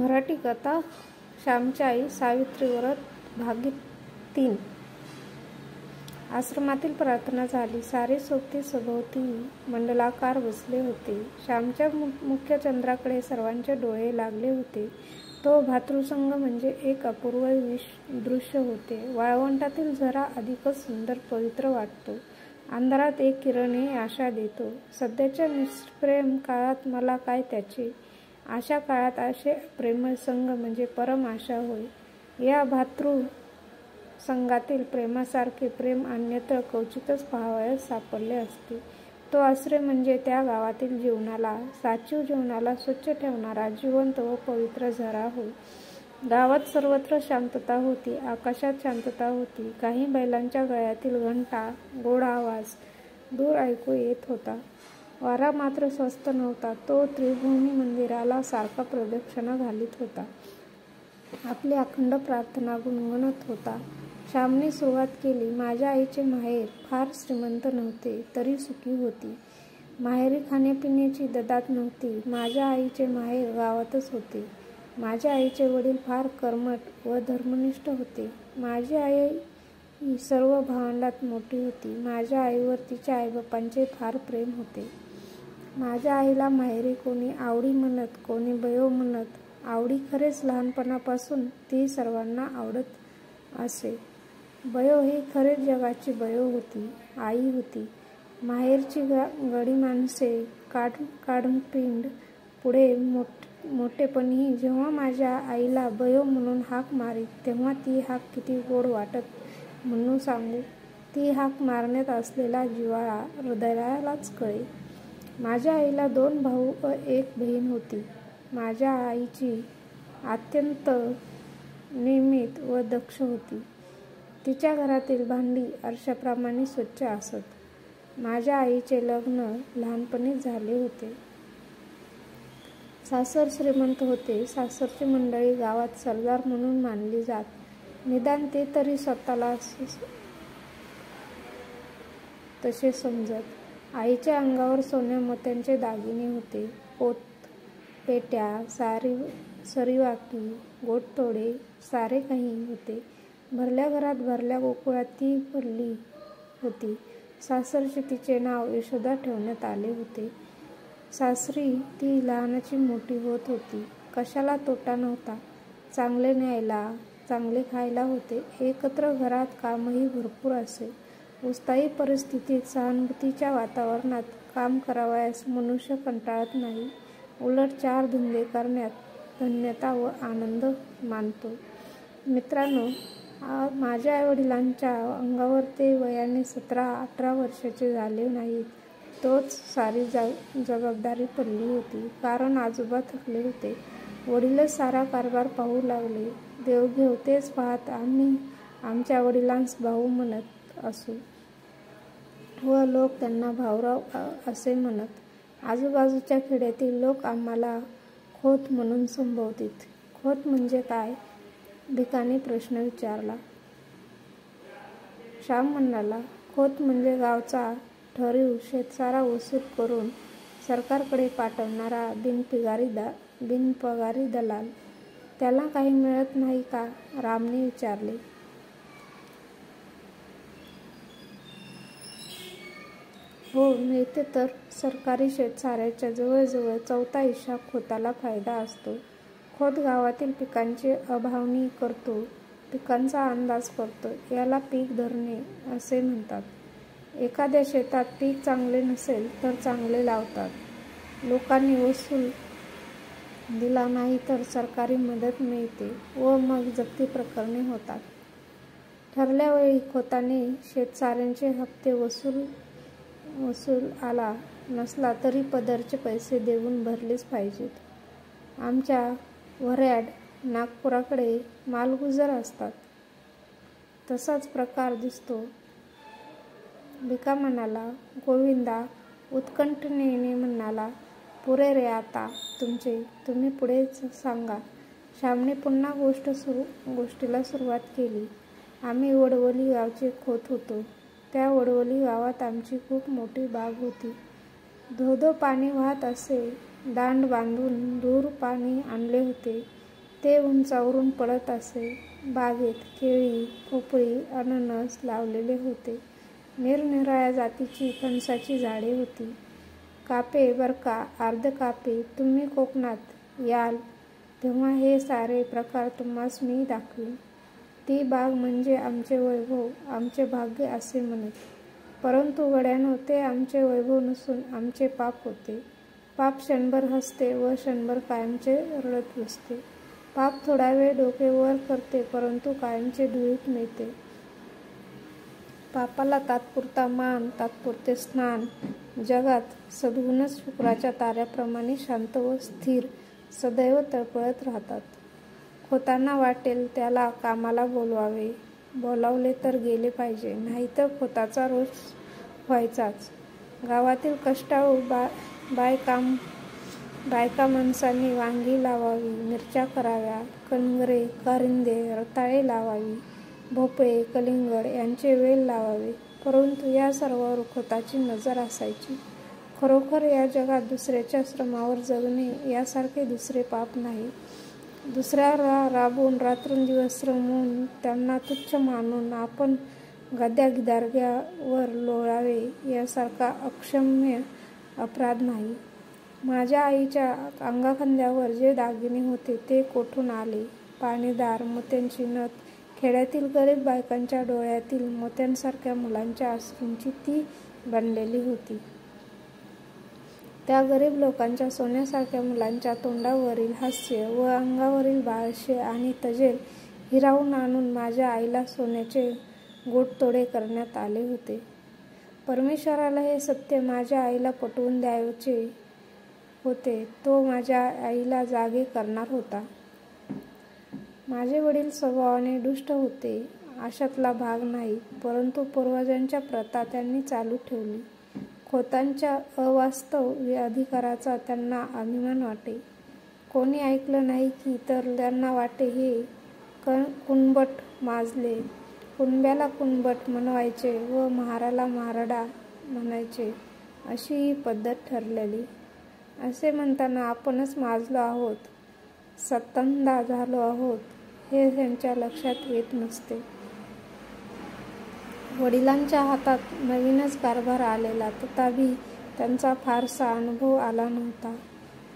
मराठी कथा श्यामची आई सावित्री व्रत भाग 3. आश्रमातील प्रार्थना झाली. सारे सोबती सभोवती मंडलाकार बसले होते. श्यामच्या मुख्य चंद्राकडे सर्वांचे डोळे लागले होते. तो भातृसंग म्हणजे एक अपूर्व दृश्य होते. वाळवंटातील झरा अधिकच सुंदर पवित्र वाटतो. अंधारात एक किरणे आशा देतो. सध्याच्या निष्प्रेम काळात मला काय त्याचे, अशा काळात असे प्रेमळ संग म्हणजे परम आशा होय. या भातृ संघातील प्रेमासारखे प्रेम अन्यत्र क्वचितच पाहावयास सापडले असते. तो आश्रय म्हणजे त्या गावातील जीवनाला, साचीव जीवनाला स्वच्छ ठेवणारा जिवंत व पवित्र झरा होय. गावात सर्वत्र शांतता होती. आकाशात शांतता होती. काही बैलांच्या गळ्यातील घंटा गोड आवाज दूर ऐकू येत होता. वारा मात्र स्वस्थ नव्हता. तो त्रिभुवनी मंदिराला सारखा प्रदक्षिणा घालीत होता. आपली अखंड प्रार्थना गुणगुणत होता. श्यामने सुरुवात केली. माझ्या आईचे माहेर फार श्रीमंत नव्हते, तरी सुखी होती. माहेरी खाण्यापिण्याची ददात नव्हती. माझ्या आईचे माहेर गावातच होते. माझ्या आईचे वडील फार कर्मठ व धर्मनिष्ठ होते. माझी आई सर्व भावंडात मोठी होती. माझ्या आईवर तिच्या आईबापांचे फार प्रेम होते. माझ्या आईला माहेरी कोणी आवडी म्हणत, कोणी बयो म्हणत. आवडी खरेच लहानपणापासून ती सर्वांना आवडत असे. बयो ही खरेच जगाची बयो होती, आई होती. माहेरची गडी माणसे काढपिंड पुढे मोठेपणी जेव्हा माझ्या आईला बयो म्हणून हाक मारीत, तेव्हा ती हाक किती गोड वाटत म्हणून सांगू. ती हाक मारण्यात असलेला जिव्हाळा हृदयालाच कळे. माझ्या आईला 2 भाऊ व 1 बहीण होती. माझ्या आईची अत्यंत नियमित व दक्ष होती. तिच्या घरातील भांडी आरशाप्रमाणे स्वच्छ असत. माझ्या आईचे लग्न लहानपणीच झाले होते. सासर श्रीमंत होते. सासरची मंडळी गावात सरदार म्हणून मानली जात. निदान ते तरी स्वतःला तसे समजत. आईच्या अंगावर सोन्या मोत्यांचे दागिने होते. पोत, पेट्या, सरीवाकी, गोटतोडे सारे काही होते. भरल्या घरात भरल्या गोकुळात ती पडली होती. सासरचे तिचे नाव यशोदा ठेवण्यात आले होते. सासरी ती लहानाची मोठी होत होती. कशाला तोटा नव्हता. चांगले न्यायला, चांगले खायला होते. एकत्र घरात कामही भरपूर असे. उत्साही परिस्थितीत सहानुभूतीच्या वातावरणात काम करावयास मनुष्य कंटाळत नाही. उलट 4 धंदे करण्यात धन्यता व आनंद मानतो. मित्रांनो, माझ्या आईवडिलांच्या अंगावर ते वयाने 17-18 वर्षाचे झाले नाहीत, तोच सारी जबाबदारी पडली होती. कारण आजोबा थकले होते. वडीलच सारा कारभार पाहू लागले. देव घेव तेच पाहत आम्ही आमच्या वडिलांस भाऊ म्हणत असू व लोक त्यांना भाऊराव असे म्हणत. आजूबाजूच्या खेड्यातील लोक आम्हाला खोत म्हणून संबोधित. खोत म्हणजे काय? भिकाने प्रश्न विचारला. श्याम म्हणाला, खोत म्हणजे गावचा ठरीव शेतसारा वसूल करून सरकारकडे पाठवणारा बिनपगारी दलाल. त्याला काही मिळत नाही का? रामने विचारले. हो, मिळते तर. सरकारी शेतसाऱ्याच्या जवळजवळ 1/4 हिस्सा खोताला फायदा असतो. खोत गावातील पिकांची अभावनी करतो, पिकांचा अंदाज करतो. याला पीक धरणे असे म्हणतात. एखाद्या शेतात पीक चांगले नसेल तर चांगले लावतात. लोकांनी वसूल दिला नाही तर सरकारी मदत मिळते व मग जप्ती प्रकरणे होतात. ठरल्या वेळी खोताने शेतसाऱ्यांचे हप्ते वसूल आला नसला तरी पदरचे पैसे देऊन भरलेच पाहिजेत. आमच्या वऱ्हाड नागपुराकडे मालगुजार असतात. तसाच प्रकार दिसतो. भिका म्हणाला. गोविंदा उत्कंठतेने म्हणाला, पुरे रे आता तुमचे, तुम्ही पुढे सांगा. श्यामने पुन्हा गोष्टीला सुरुवात केली. आम्ही वडवली गावचे खोत होतो. त्या वडवली गावात आमची खूप मोठी बाग होती. धोधो पाणी वाहत असे. दांड बांधून दूर पाणी आणले होते. ते उंचावरून पडत असे. बागेत केळी, पोपळी, अननस लावलेले होते. निरनिराळ्या जातीची फणसाची झाडे होती. कापे बर का, अर्धकापे. तुम्ही कोकणात याल तेव्हा हे सारे प्रकार तुम्हास मी दाखवीन. ती बाग म्हणजे आमचे वैभव, आमचे भाग्य असे म्हणत. परंतु गड्यानो, ते आमचे वैभव नसून आमचे पाप होते. पाप क्षणभर हसते व क्षणभर कायमचे रडत बसते. पाप थोडा वेळ डोके वर करते, परंतु कायमचे धुळीत मिळते. पापाला तात्पुरता मान, तात्पुरते स्नान. जगात सद्गुणच शुक्राच्या ताऱ्याप्रमाणे शांत व स्थिर सदैव तळपळत राहतात. खोतांना वाटेल त्याला कामाला बोलवावे. बोलावले तर गेले पाहिजे, नाहीतर खोताचा रोष व्हायचाच. गावातील कष्टाळू बायका माणसांनी वांगी लावावी, मिरच्या कराव्या, कणगरे, कारिंदे, रताळे लावावी, भोपळे, कलिंगड यांचे वेल लावावे. परंतु या सर्वावर खोताची नजर असायची. खरोखर या जगात दुसऱ्याच्या श्रमावर जगणे यासारखे दुसरे पाप नाही. दुसऱ्याला राबवून रात्रंदिवस श्रमवून त्यांना तुच्छ मानून आपण गद्यागिदार्ग्यावर लोळावे यासारखा अक्षम्य अपराध नाही. माझ्या आईच्या अंगाखांद्यावर जे दागिने होते ते कोठून आले? पाणीदार मोत्यांची नथ, खेड्यातील गरीब बायकांच्या डोळ्यातील मोत्यांसारख्या मुलांच्या अश्रूंची ती बनलेली होती. त्या गरीब लोकांच्या सोन्यासारख्या मुलांच्या तोंडावरील हास्य व अंगावरील बाळशे आणि तजेल हिरावून आणून माझ्या आईला सोन्याचे गोटतोडे करण्यात आले होते. परमेश्वराला हे सत्य माझ्या आईला पटवून द्यायचे होते. तो माझ्या आईला जागे करणार होता. माझे वडील स्वभावाने दुष्ट होते अशातला भाग नाही, परंतु पूर्वजांच्या प्रथा त्यांनी चालू ठेवली. खोतांच्या अवास्तव अधिकाराचा त्यांना अभिमान वाटे. कोणी ऐकलं नाही की तर त्यांना वाटे हे कुणबट माजले. कुणब्याला कुणबट म्हणवायचे व महाराला महारडा म्हणायचे, अशी ही पद्धत ठरलेली. असे म्हणताना आपणच माजलो आहोत, सत्तंदा झालो आहोत हे त्यांच्या लक्षात येत नसते. वडिलांच्या हातात नवीनच कारभार आलेला, तथापि त्यांचा फारसा अनुभव आला नव्हता.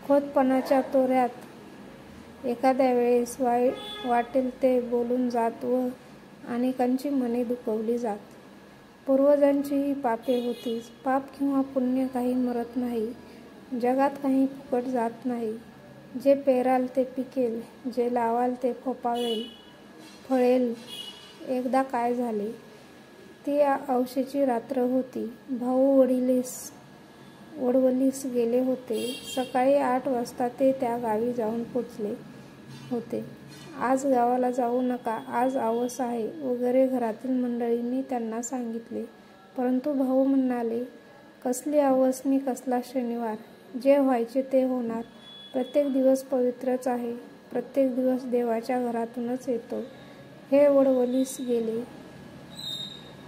खोतपणाच्या तोऱ्यात एखाद्या वेळेस वाटेल ते बोलून जात व अनेकांची मने दुखवली जात. पूर्वजांची ही पापे होतीच. पाप किंवा पुण्य काही मरत नाही. जगात काही फुकट जात नाही. जे पेराल ते पिकेल, जे लावाल ते फोफावेल, फळेल. एकदा काय झाले, ती औशीची रात्र होती. भाऊ वडवलीस गेले होते. सकाळी 8 वाजता ते त्या गावी जाऊन पोचले होते. आज गावाला जाऊ नका, आज आवस आहे वगैरे घरातील मंडळींनी त्यांना सांगितले. परंतु भाऊ म्हणाले, कसली आवस नि कसला शनिवार, जे व्हायचे ते होणार. प्रत्येक दिवस पवित्रच आहे. प्रत्येक दिवस देवाच्या घरातूनच येतो. हे वडवलीस गेले.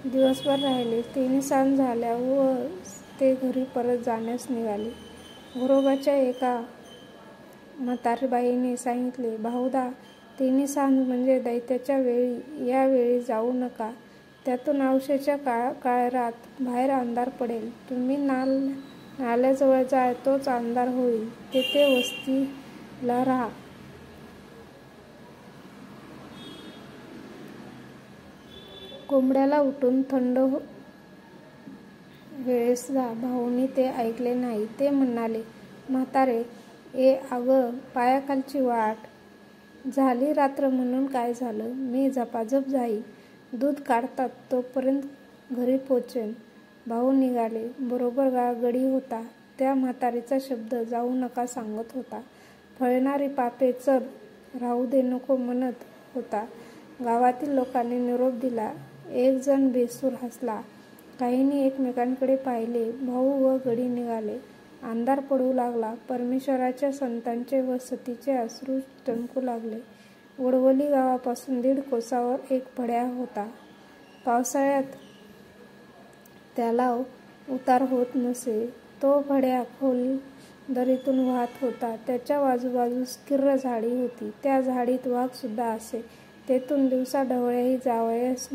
दिवसभर राहिले. तिन्ही सांज झाल्या व ते घरी परत जाण्यास निघाले. घरोबाच्या एका म्हातारबाईने सांगितले, भाऊदा, तिन्ही सांज म्हणजे दैत्याच्या वेळी, या वेळी जाऊ नका. त्यातून औशेच्या काळरात बाहेर अंधार पडेल. तुम्ही नाल्याजवळ जाल तोच अंधार होईल. तेथे वस्तीला राहा. कोंबड्याला उठून थंड वेळेस जा. भाऊनी ते ऐकले नाही. ते म्हणाले, म्हातारे, अगं, पायाखालची वाट. झाली रात्र म्हणून काय झालं, मी झपाझप जाईन. दूध काढतात तोपर्यंत घरी पोचेन. भाऊ निघाले. बरोबर गडी होता. त्या म्हातारीचा शब्द जाऊ नका सांगत होता. फळणारी पापे चल, राहू दे नको म्हणत होता. गावातील लोकांनी निरोप दिला. एक जण बेसूर हसला. काहींनी एकमेकांकडे पाहिले. भाऊ व गडी निघाले. अंधार पडू लागला. परमेश्वराच्या संतांचे व सतीचे अश्रू टणकू लागले. वडवली गावापासून 1.5 कोसावर एक फड्या होता. पावसाळ्यात त्याला उतार होत नसे. तो फड्या दरीतून वाहत होता. त्याच्या आजूबाजूस किर्र झाडी होती. त्या झाडीत वाघ सुद्धा असे. तेथून दिवसा ढवळ्याही जावयास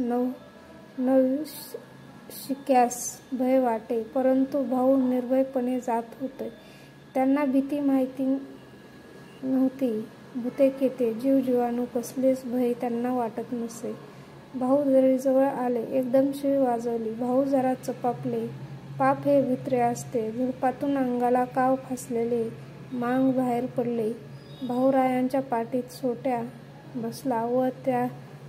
नवशिक्यास भय वाटे. परंतु भाऊ निर्भयपणे जात होते. त्यांना भीती माहिती नव्हती. भूते खेते जीव जीवाणू कसलेच भय त्यांना वाटत नसे. भाऊ दरीजवळ आले. एकदम शिळ वाजवली. भाऊ जरा चपापले. पाप हे भित्रे असते. झुडपातून अंगाला काव फासलेले मांग बाहेर पडले. भाऊरायांच्या पाठीत सोट्या बसला व त्या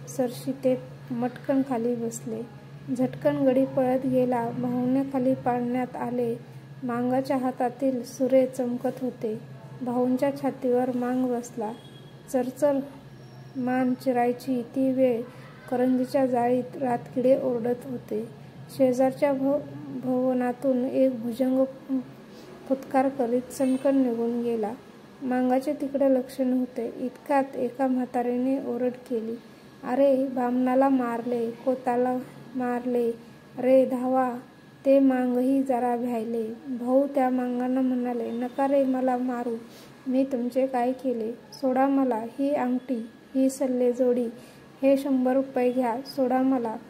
सरशी ते मटकन खाली बसले. झटकन गडी पळत गेला. भाऊने खाली पाडण्यात आले. मांगाच्या हातातील सुरे चमकत होते. भाऊंच्या छातीवर मांग बसला. चरचर मान चिरायची ती वेळ. करंजीच्या जाळीत रातकिडे ओरडत होते. शेजारच्या भवनातून एक भुजंग फुत्कार करीत सनकन निघून गेला. मांगाचे तिकडे लक्ष नव्हते. इतक्यात एका म्हातारीने ओरड केली, "अरे, बामणाला मारले, कोताला मारले रे, धावा! " ते मांगही जरा भ्यायले. भाऊ त्या मांगांना म्हणाले, "नका रे मला मारू. मी तुमचे काय केले? सोडा मला. ही अंगठी, ही सल्लेजोडी, हे 100 रुपये घ्या. सोडा मला. "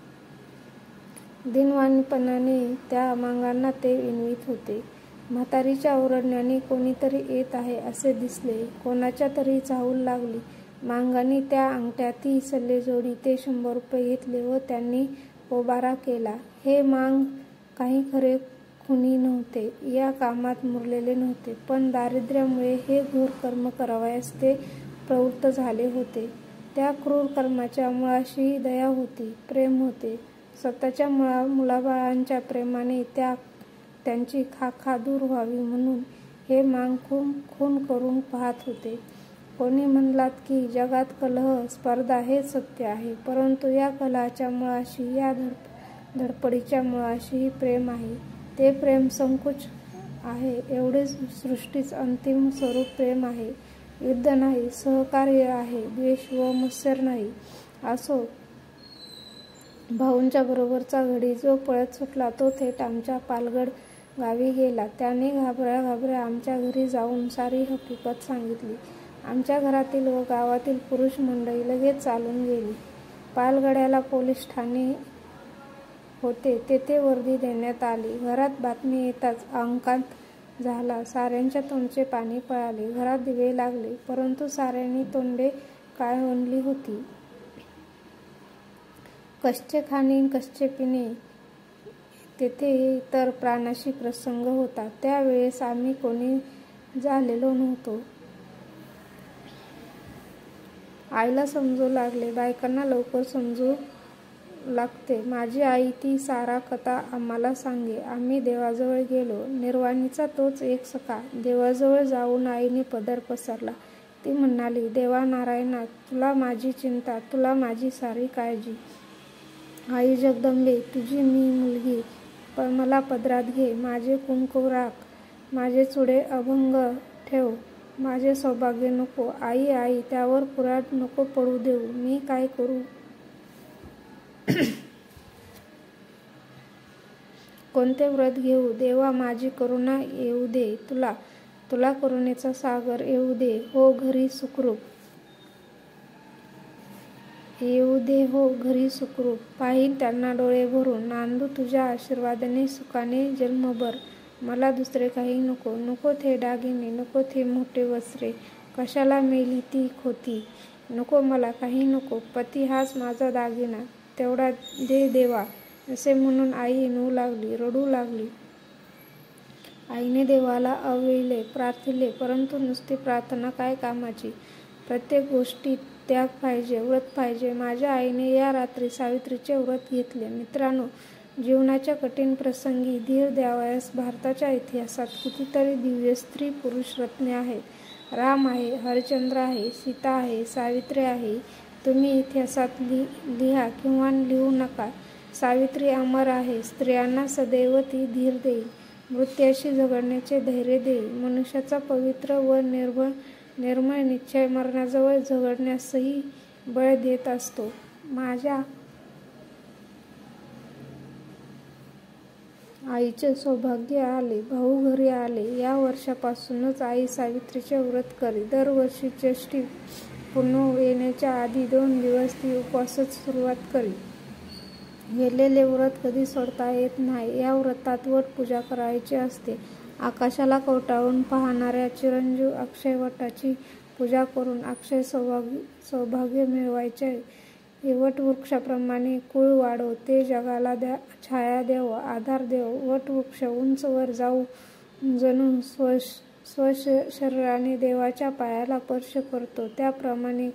दिनवाणीपणाने त्या मांगांना ते विनवीत होते. म्हातारीच्या ओरडण्याने कोणीतरी येत आहे असे दिसले. कोणाच्या तरी चाहूल लागली. मांगांनी त्या अंगठ्या, ती सल्लेजोडी, ते 100 रुपये घेतले व त्यांनी पोबारा केला. हे मांग काही खरे खुनी नव्हते. या कामात मुरलेले नव्हते. पण दारिद्र्यामुळे हे घोर कर्म करावयास ते प्रवृत्त झाले होते. त्या क्रूर कर्माच्या मुळाशीही दया होती, प्रेम होते. स्वतःच्या मुलाबाळांच्या प्रेमाने त्यांची खाखा दूर व्हावी म्हणून हे मांग खून करून पाहत होते. कोणी म्हणलात की जगात कलह, स्पर्धा हेच सत्य आहे. परंतु या कलहाच्या मुळाशी, या धडपडीच्या मुळाशीही प्रेम आहे. ते प्रेम संकुच आहे. एवढेच सृष्टीच अंतिम स्वरूप प्रेम आहे. युद्ध नाही, सहकार्य आहे. द्वेष व मत्सर नाही. असो. भाऊंच्या बरोबरचा गडी जो पळत सुटला तो थेट आमच्या पालगड गावी गेला. त्याने घाबऱ्या आमच्या घरी जाऊन सारी हकीकत सांगितली. आमच्या घरातील व गावातील पुरुष मंडळी लगेच चालून गेली. पालगड्याला पोलीस ठाणे होते. तेथे वर्दी देण्यात आली. घरात बातमी येताच आकांत झाला. साऱ्यांच्या तोंडचे पाणी पळाले. घरात दिवे लागले. परंतु साऱ्यांनी तोंडे काळवंडली होती. कसचे खाणे, कसचे पिणे, तेथे तर प्राणाशी प्रसंग होता. त्या वेळेस आम्ही कोणी झालेलो नव्हतो. आईला समजू लागले. बायकांना लवकर समजू लागते. माझी आई ती सारा कथा आम्हाला सांगे. आम्ही देवाजवळ गेलो. निर्वाणीचा तोच एक सखा. देवाजवळ जाऊन आईने पदर पसरला. ती म्हणाली, "देवा नारायणा, तुला माझी चिंता, तुला माझी सारी काळजी. आई जगदंबे, तुझी मी मुलगी, मला पदरात घे. माझे कुंकू राख, माझे चुडे अभंग ठेव. माझे सौभाग्य नको. आई, आई, त्यावर कुऱ्हाड नको पडू देऊ. मी काय करू? कोणते व्रत घेऊ? देवा, माझी करुणा येऊ दे. तुला करुणेचा सागर येऊ दे. हो घरी सुखरूप येऊ दे. हो घरी सुखरूप. पाहीन त्यांना डोळे भरून. नांदू तुझ्या आशीर्वादाने सुखाने जन्मभर. मला दुसरे काही नको. नको थे दागिने, नको थे मोठे वस्त्रे. कशाला मेली ती खोती. नको मला काही नको. पती हाच माझा दागिना. तेवढा दे देवा. " असे म्हणून आई येऊ लागली, रडू लागली. आईने देवाला अवविले, प्रार्थिले. परंतु नुसती प्रार्थना काय कामाची? प्रत्येक गोष्टीत त्याग पाहिजे, व्रत पाहिजे. माझ्या आईने या रात्री सावित्रीचे व्रत घेतले. मित्रांनो, जीवनाच्या कठीण प्रसंगी धीर द्यावयास भारताच्या इतिहासात कितीतरी दिव्य स्त्री पुरुष रत्ने आहेत. राम आहे, हरिश्चंद्र आहे, सीता आहे, सावित्री आहे. तुम्ही इतिहासात लिहा किंवा लिहू नका. सावित्री अमर आहे. स्त्रियांना सदैव ती धीर देईल. मृत्यूशी झगडण्याचे धैर्य देईल. मनुष्याचा पवित्र व निर्मळ निश्चय मरणाजवळ झगडण्यासही बळ देत असतो. आईचे सौभाग्य आले. भाऊ घरी आले. या वर्षापासूनच आई सावित्रीचे व्रत करी. दरवर्षी षष्ठी पूर्ण येण्याच्या आधी 2 दिवस ती उपवासास सुरुवात करी. गेलेले व्रत कधी सोडता येत नाही. या व्रतात वटपूजा करायची असते. आकाशाला कवटाळून पाहणाऱ्या चिरंजीव अक्षयवटाची पूजा करून अक्षय सौभाग्य मिळवायचे. वटवृक्षाप्रमाणे कुळ वाढो, ते जगाला छाया देव, आधार देव. वटवृक्ष उंच वर जाऊ जणू स्वशरीराने देवाच्या पायाला स्पर्श करतो, त्याप्रमाणे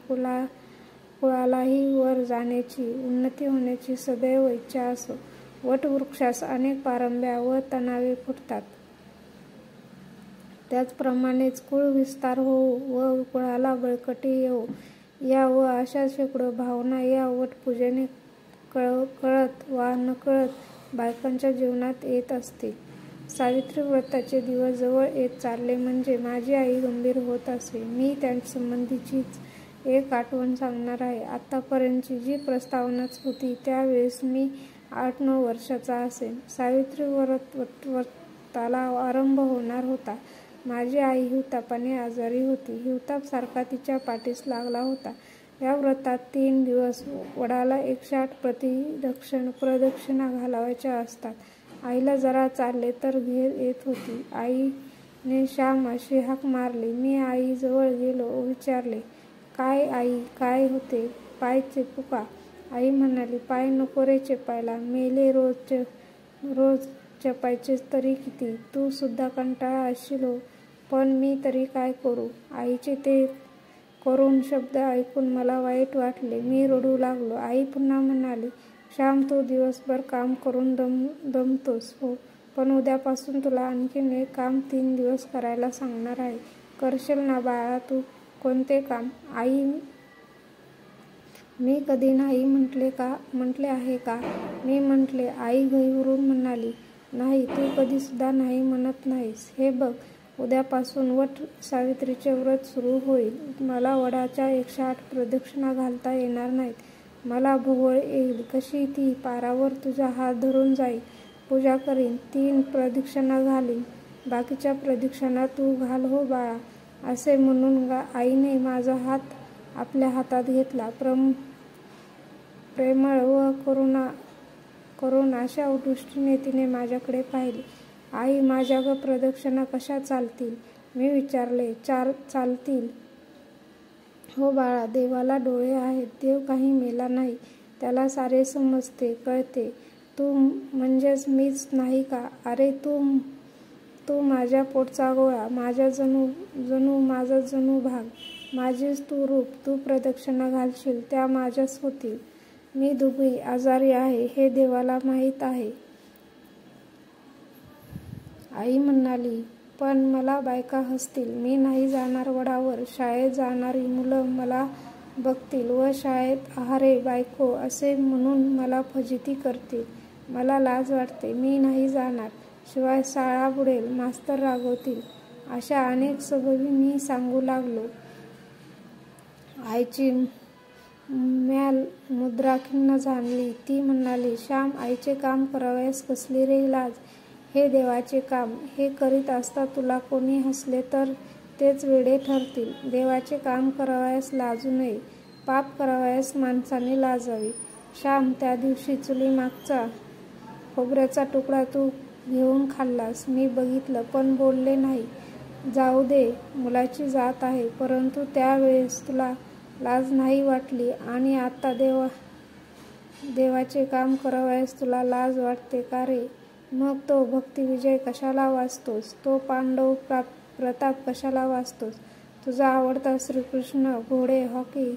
कुळालाही वर जाण्याची, उन्नती होण्याची सदैव इच्छा असो. वटवृक्षास अनेक पारंब्या व तणावे फुटतात. त्याचप्रमाणेच कुळ विस्तार होवो व कुळाला बळकटी येवो, या व अशा शेकडो भावना या वटपूजेने कळत वा नकळत बायकांच्या जीवनात येत असतील. सावित्री व्रताचे दिवस जवळ येत चालले म्हणजे माझी आई गंभीर होत असे. मी त्यासंबंधीचीच एक आठवण सांगणार आहे. आतापर्यंतची जी प्रस्तावनाच होती त्यावेळेस मी 8-9 वर्षाचा असेन. सावित्री व्रताला आरंभ होणार होता. माझी आई हिवतापाने आजारी होती. हिवताप सारखा तिच्या पाठीस लागला होता. या व्रतात 3 दिवस वडाला 108 प्रदक्षिणा घालावयाच्या असतात. आईला जरा चालले तर घेर येत होती. आईने श्याम अशी हाक मारली. मी आईजवळ गेलो. विचारले, काय आई, काय होते? पाय चेपू का? आई म्हणाली, पाय नको रे चेपायला. मेले रोज चेपायचे तरी किती? तू सुद्धा कंटाळा असशील हो. पण मी तरी काय करू? आईचे ते करुण शब्द ऐकून मला वाईट वाटले. मी रडू लागलो. आई पुन्हा म्हणाली, श्याम, तू दिवसभर काम करून दमतोस हो, पण उद्यापासून तुला आणखीन एक काम 3 दिवस करायला सांगणार आहे. करशील ना बाळा तू? कोणते काम? आई, मी कधी नाही म्हटले आहे का? मी म्हटले. आई गहिवरून म्हणाली, नाही, तू कधी सुद्धा नाही म्हणत नाहीस. हे बघ, उद्यापासून वट सावित्रीचे व्रत सुरू होईल. मला वडाच्या 108 प्रदक्षिणा घालता येणार नाहीत. मला भोवळ येईल. कशी ती पारावर तुझा हात धरून जाईन, पूजा करीन, 3 प्रदक्षिणा घालीन. बाकीच्या प्रदक्षिणा तू घाल हो बाळा. असे म्हणून आईने माझा हात आपल्या हातात घेतला. प्रेमळ व करुण अशा दृष्टीने तिने माझ्याकडे पाहिले. आई, माझ्या ग प्रदक्षिणा कशा चालतील? मी विचारले. चालतील हो बाळा. देवाला डोळे आहेत. देव काही मेला नाही. त्याला सारे समजते, कळते. तू म्हणजेच मीच नाही का? अरे तू माझ्या पोटचा गोळा, माझा जणू भाग, माझेच तू रूप. तू प्रदक्षिणा घालशील त्या माझ्याच होतील. मी दुबळी आजारी आहे हे देवाला माहीत आहे. आई म्हणाली, पण मला बायका हसतील. मी नाही जाणार वडावर. शाळेत जाणारी मुलं मला बघतील व शाळेत आहारे बायको असे म्हणून मला फजिती करतील. मला लाज वाटते. मी नाही जाणार. शिवाय शाळा बुडेल, मास्तर रागवतील. अशा अनेक सबबी मी सांगू लागलो. आईची म्याल मुद्रा खिन्न झाली. ती म्हणाली, श्याम, आईचे काम करावयास कसली रे लाज? हे देवाचे काम. हे करीत असता तुला कोणी हसले तर तेच वेडे ठरतील. देवाचे काम करावयास लाजू नये. पाप करावयास माणसाने लाजावे. श्याम, त्या दिवशी चुलीमागचा खोबऱ्याचा तुकडा तू घेऊन खाल्लास. मी बघितलं, पण बोलले नाही. जाऊ दे, मुलाची जात आहे. परंतु त्यावेळेस तुला लाज नाही वाटली आणि आता देवाचे काम करावयास तुला लाज वाटते का रे? मग तो भक्तिविजय कशाला वाचतोस? तो पांडव प्रताप कशाला वाचतोस? तुझा आवडता श्रीकृष्ण, घोडे, हॉकी,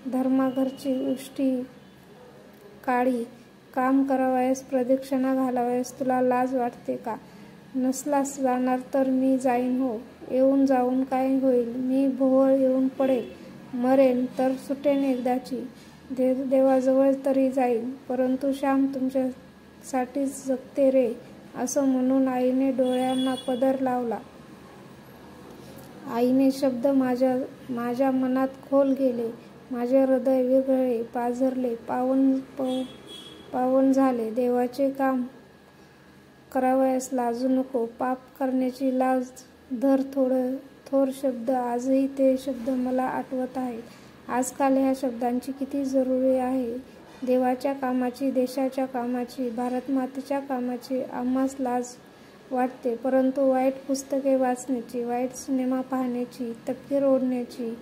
धर्माघरची उष्टी काळी काम करावयास, प्रदक्षिणा घालावयास तुला लाज वाटते का? नसलास जाणार तर मी जाईन हो. येऊन जाऊन काय होईल? मी भोवळ येऊन पडेल. मरेन तर सुटेन एकदाची. देवाजवळ तरी जाईन. परंतु श्याम तुमच्यासाठीच जगते रे. असं म्हणून आईने डोळ्यांना पदर लावला. आईने शब्द माझ्या मनात खोल गेले. माझे हृदय विरघळले, पाझरले, पावन झाले. देवाचे काम करावयास लाजू नको. पाप करण्याची लाज धर. थोर शब्द, आजही ते शब्द मला आठवत आहेत. आजकाल ह्या शब्दांची किती जरुरी आहे. देवाच्या कामाची, देशाच्या कामाची, भारतमातेच्या कामाची आम्हास लाज वाटते, परंतु वाईट पुस्तके वाचण्याची, वाईट सिनेमा पाहण्याची, तपकीर ओढण्याची,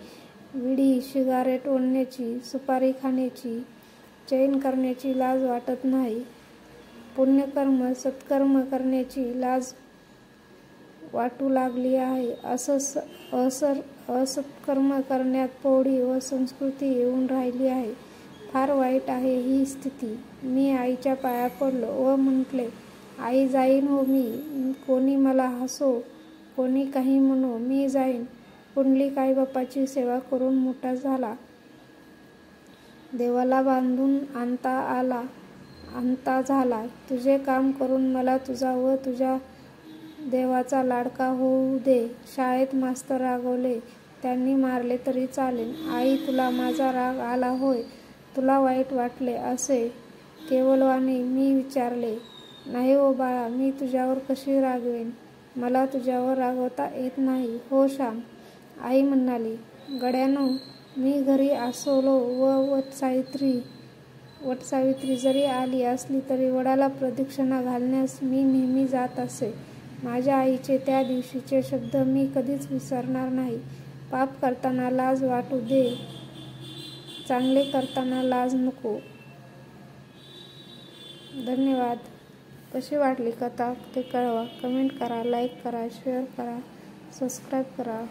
विडी सिगारेट ओढण्याची, सुपारी खाण्याची, चैन करण्याची लाज वाटत नाही. पुण्यकर्म, सत्कर्म करण्याची लाज वाटू लागली आहे. असत्कर्म करण्यात प्रौढी व संस्कृती येऊन राहिली आहे. फार वाईट आहे ही स्थिती. मी आईच्या पाया पडलो व म्हटले, आई जाईन हो मी. कोणी मला हसो, कोणी काही म्हणो, मी जाईन. पुंडलिक आईबापाची सेवा करून मोठा झाला. देवाला बांधून आणता झाला. तुझे काम करून मला तुझा व तुझ्या देवाचा लाडका होऊ दे. शाळेत मास्तर रागवले, त्यांनी मारले तरी चालेल. आई, तुला माझा राग आला होय? तुला वाईट वाटले असे केवलवाने मी विचारले. नाही हो बाळा, मी तुझ्यावर कशी रागवेन? मला तुझ्यावर रागवता येत नाही हो श्याम. आई म्हणाली, गड्यानो, मी घरी असलो व वटसावित्री जरी आली असली तरी वडाला प्रदक्षिणा घालण्यास मी नेहमी जात असे. माझ्या आईचे त्या दिवशीचे शब्द मी कधीच विसरणार नाही. पाप करताना लाज वाटू दे, चांगले करताना लाज नको. धन्यवाद. कशी वाटली कथा ते कळवा. कमेंट करा, लाईक करा, शेअर करा, सबस्क्राईब करा.